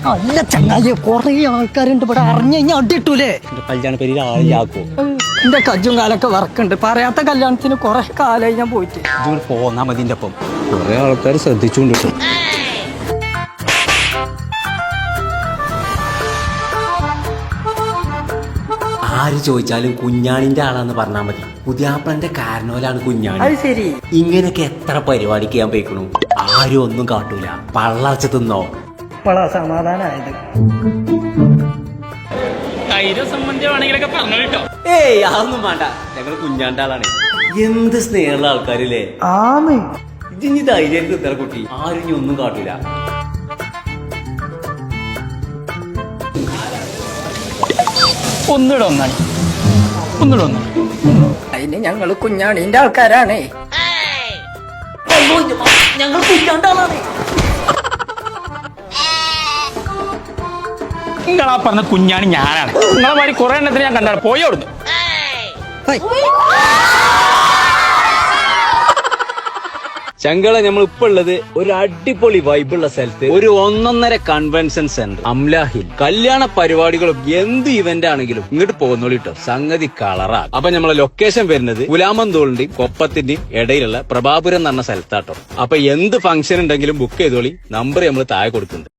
അല്ല ചങ്ങായി കൊറേ ആൾക്കാരുണ്ട് ഇവിടെ അറിഞ്ഞു കഴിഞ്ഞാൽ അടിയിട്ടൂലേ. കല്യാണ പേരിൽ ആളിയാക്കോ? എന്റെ കജ്ജും കാലൊക്കെ വർക്കുണ്ട്. പറയാത്ത കല്യാണത്തിന് കൊറേ കാലായി ഞാൻ പോയിട്ട്. ഇതുകൊണ്ട് പോന്നാ മതിന്റെ ഒപ്പം കൊറേ ആൾക്കാർ ശ്രദ്ധിച്ചുകൊണ്ട്. ആര് ചോദിച്ചാലും കുഞ്ഞാണിന്റെ ആളാന്ന് പറഞ്ഞാൽ മതി. പുതിയാപ്പളന്റെ കാരണവലാണ് കുഞ്ഞാണി. അത് ശരി. ഇങ്ങനെയൊക്കെ എത്ര പരിപാടിക്ക് ഞാൻ പോയിക്കണു, ആരും ഒന്നും കാട്ടൂല. പള്ളർച്ച തിന്നോ ഇപ്പളാ സമാധാനായത്. ഏയ് അതൊന്നും വേണ്ട, ഞങ്ങൾ കുഞ്ഞാന്റെ ആളാണ്. എന്ത് സ്നേഹമുള്ള ആൾക്കാരില്ലേ. ആന്ന് ഇതിന് ധൈര്യം ഇത്ര കുട്ടി, ആരും ഇനി ഒന്നും കാട്ടൂല. ഒന്നിട ഒന്നാണ് അതിന് ഞങ്ങള് കുഞ്ഞാണിന്റെ ആൾക്കാരാണേ. ഞങ്ങൾ കുഞ്ഞാന്റെ ആളാണ്. നിങ്ങളാ പറഞ്ഞ കുഞ്ഞാണി ഞാനാണ്. നിങ്ങളെ മാതിരി കുറെ എണ്ണത്തിന് ഞാൻ കണ്ടാണ് പോയി അവിടുന്ന്. ചങ്കള നമ്മൾ ഇപ്പൊ ഉള്ളത് ഒരു അടിപൊളി വൈബുള്ള സ്ഥലത്ത്, ഒരു 1.5 കൺവെൻഷൻ സെന്റർ അംലാഹിൽ. കല്യാണ പരിപാടികളും എന്ത് ഇവന്റ് ആണെങ്കിലും ഇങ്ങോട്ട് പോകുന്നോളിട്ടോ, സംഗതി കളറാ. അപ്പൊ നമ്മളെ ലൊക്കേഷൻ വരുന്നത് പുലാമന്തോളിന്റെയും കൊപ്പത്തിന്റെയും ഇടയിലുള്ള പ്രഭാപുരം എന്ന് പറഞ്ഞ സ്ഥലത്താട്ടോ. അപ്പൊ എന്ത് ഫംഗ്ഷൻ ഉണ്ടെങ്കിലും ബുക്ക് ചെയ്തോളി, നമ്പർ നമ്മൾ താഴെ കൊടുക്കുന്നുണ്ട്.